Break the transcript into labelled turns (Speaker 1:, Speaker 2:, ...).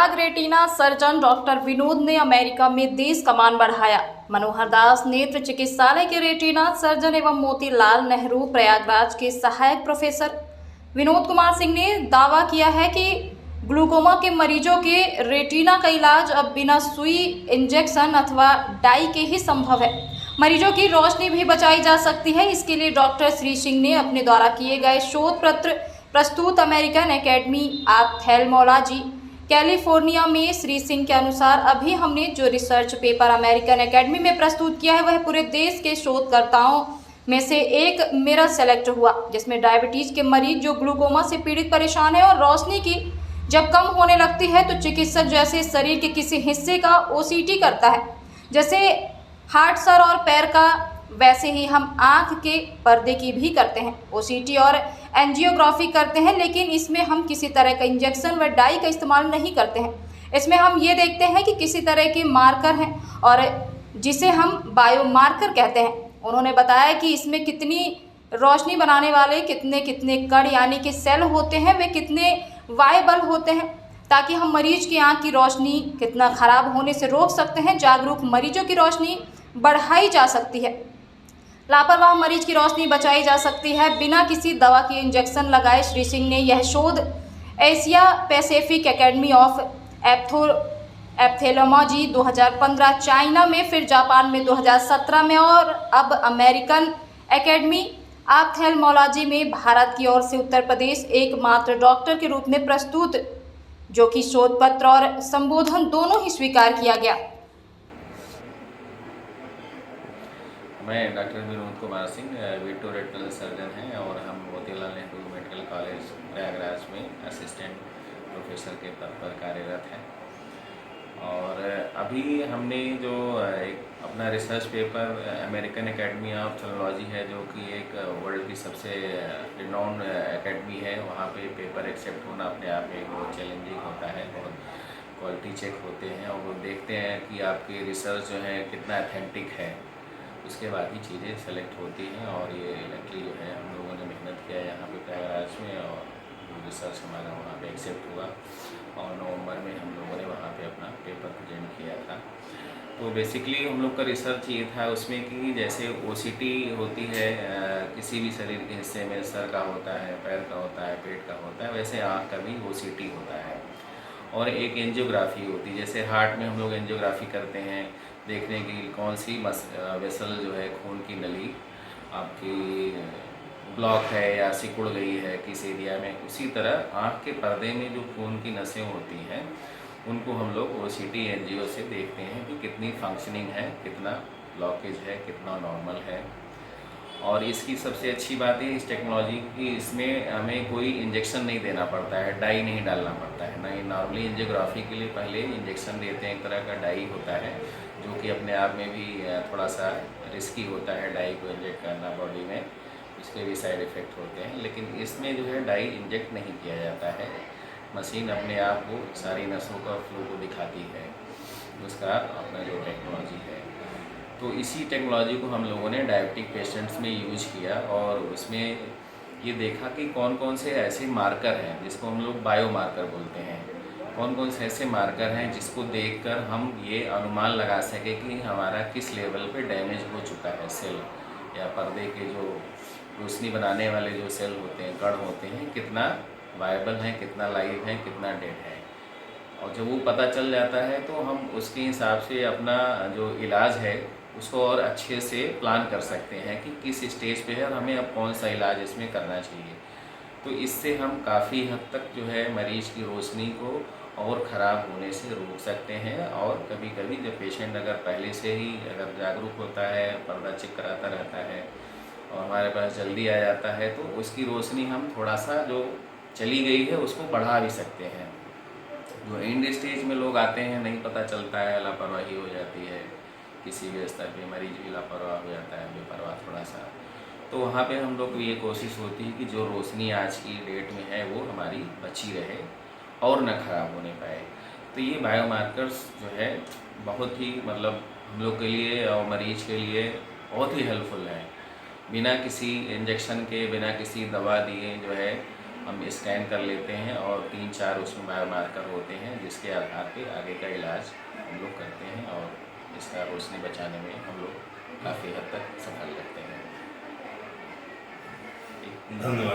Speaker 1: Prayag retina surgeon doctor Vinod ने America में देश का मान बढ़ाया। मनोहर दास नेत्र चिकित्सालय के रेटिना सर्जन एवं मोतीलाल नेहरू प्रयागराज के सहायक प्रोफेसर विनोद कुमार सिंह ने दावा किया है कि ग्लूकोमा के मरीजों के रेटिना का इलाज अब बिना सुई, इंजेक्शन अथवा डाई के ही संभव है। मरीजों की रोशनी भी बचाई जा सकती है। इसके लिए डॉक्टर श्री सिंह ने अपने द्वारा किए गए शोध पत्र प्रस्तुत अमेरिकन एकेडमी ऑप्थेल्मोलॉजी कैलिफोर्निया में श्री सिंह के अनुसार अभी हमने जो रिसर्च पेपर अमेरिकन एकेडमी में प्रस्तुत किया है वह पूरे देश के शोधकर्ताओं में से एक मेरा सेलेक्ट हुआ, जिसमें डायबिटीज के मरीज जो ग्लूकोमा से पीड़ित परेशान है और रोशनी की जब कम होने लगती है तो चिकित्सक जैसे शरीर के किसी हिस्से का ओसीटी करता है, जैसे हार्ट, सर और पैर का, वैसे ही हम आँख के पर्दे की भी करते हैं, ओसीटी और एंजियोग्राफी करते हैं। लेकिन इसमें हम किसी तरह का इंजेक्शन व डाई का इस्तेमाल नहीं करते हैं। इसमें हम ये देखते हैं कि किसी तरह के मार्कर हैं और जिसे हम बायोमार्कर कहते हैं। उन्होंने बताया कि इसमें कितनी रोशनी बनाने वाले कितने कितने कण यानी कि सेल होते हैं, वे कितने वायबल होते हैं, ताकि हम मरीज की आँख की रोशनी कितना ख़राब होने से रोक सकते हैं। जागरूक मरीजों की रोशनी बढ़ाई जा सकती है, लापरवाह मरीज की रोशनी बचाई जा सकती है बिना किसी दवा के इंजेक्शन लगाए। श्री सिंह ने यह शोध Asia Pacific Academy of ophthalmology 2015 China में, फिर जापान में 2017 में और अब अमेरिकन एकेडमी ऑप्थेल्मोलॉजी में भारत की ओर से उत्तर प्रदेश एकमात्र डॉक्टर के रूप में प्रस्तुत, जो कि शोध पत्र और संबोधन दोनों ही स्वीकार किया गया।
Speaker 2: मैं doctor Vinod Kumar Singh veto retinal surgeon हैं और हम मोतीलाल नेहरू मेडिकल कॉलेज प्रयागराज में असिस्टेंट प्रोफेसर के पद पर कार्यरत हैं। और अभी हमने जो एक अपना research paper American academy of ophthalmology है, जो कि एक वर्ल्ड की सबसे रिनाउंड एकेडमी है, वहाँ पे पेपर एक्सेप्ट होना अपने आप में बहुत चैलेंजिंग होता है। बहुत क्वालिटी चेक होते हैं और वो देखते हैं कि आपकी रिसर्च जो है कितना अथेंटिक है, उसके बाद ही चीज़ें सेलेक्ट होती हैं। और ये लकीली जो है हम लोगों ने मेहनत किया यहाँ पे प्रयागराज में और रिसर्च हमारा वहाँ पे एक्सेप्ट हुआ और नवंबर में हम लोगों ने वहाँ पे अपना पेपर प्रेजेंट किया था। तो बेसिकली हम लोग का रिसर्च ये था उसमें कि जैसे ओसीटी होती है किसी भी शरीर के हिस्से में, सर का होता है, पैर का होता है, पेट का होता है, वैसे आँख का भी ओसीटी होता है। और एक एंजियोग्राफी होती है, जैसे हार्ट में हम लोग एंजियोग्राफी करते हैं देखने की कौन सी वेसल जो है, खून की नली आपकी ब्लॉक है या सिकुड़ गई है किस एरिया में, उसी तरह आँख के पर्दे में जो खून की नसें होती हैं उनको हम लोग ओसीटी एंजियो से देखते हैं कि कितनी फंक्शनिंग है, कितना ब्लॉकेज है, कितना नॉर्मल है। और इसकी सबसे अच्छी बात है इस टेक्नोलॉजी की, इसमें हमें कोई इंजेक्शन नहीं देना पड़ता है, डाई नहीं डालना पड़ता है। नहीं, नॉर्मली एंजियोग्राफी के लिए पहले इंजेक्शन देते हैं, एक तरह का डाई होता है जो कि अपने आप में भी थोड़ा सा रिस्की होता है डाई को इंजेक्ट करना बॉडी में, इसके भी साइड इफ़ेक्ट होते हैं। लेकिन इसमें जो है डाई इंजेक्ट नहीं किया जाता है, मशीन अपने आप को सारी नसों का फ्लो को दिखाती है, उसका अपना जो टेक्नोलॉजी है। तो इसी टेक्नोलॉजी को हम लोगों ने डायबिटिक पेशेंट्स में यूज किया और उसमें ये देखा कि कौन कौन से ऐसे मार्कर हैं जिसको हम लोग बायोमार्कर बोलते हैं, कौन कौन से ऐसे मार्कर हैं जिसको देखकर हम ये अनुमान लगा सकें कि हमारा किस लेवल पे डैमेज हो चुका है सेल या पर्दे के जो रोशनी बनाने वाले जो सेल होते हैं, कण होते हैं, कितना वायबल हैं, कितना लाइव हैं, कितना डेड है। और जब वो पता चल जाता है तो हम उसके हिसाब से अपना जो इलाज है उसको और अच्छे से प्लान कर सकते हैं कि किस स्टेज पे है और हमें अब कौन सा इलाज इसमें करना चाहिए। तो इससे हम काफ़ी हद तक जो है मरीज़ की रोशनी को और ख़राब होने से रोक सकते हैं। और कभी कभी जब पेशेंट अगर पहले से ही अगर जागरूक होता है, पर्दा चेक कराता रहता है और हमारे पास जल्दी आ जाता है, तो उसकी रोशनी हम थोड़ा सा जो चली गई है उसको बढ़ा भी सकते हैं। जो एंड स्टेज में लोग आते हैं नहीं पता चलता है, लापरवाही हो जाती है, किसी भी स्तर पे मरीज भी लापरवाह हो जाता है, बेपरवाह थोड़ा सा, तो वहाँ पे हम लोग की ये कोशिश होती है कि जो रोशनी आज की डेट में है वो हमारी बची रहे और न ख़राब होने पाए। तो ये बायोमार्कर्स जो है बहुत ही मतलब हम लोग के लिए और मरीज के लिए बहुत ही हेल्पफुल है। बिना किसी इंजेक्शन के, बिना किसी दवा दिए जो है हम स्कैन कर लेते हैं और 3-4 उसमें बायोमार्कर होते हैं जिसके आधार पे आगे का इलाज हम लोग करते हैं और इसका रोशनी बचाने में हम लोग काफ़ी हद तक सफल रहते हैं।
Speaker 3: धन्यवाद।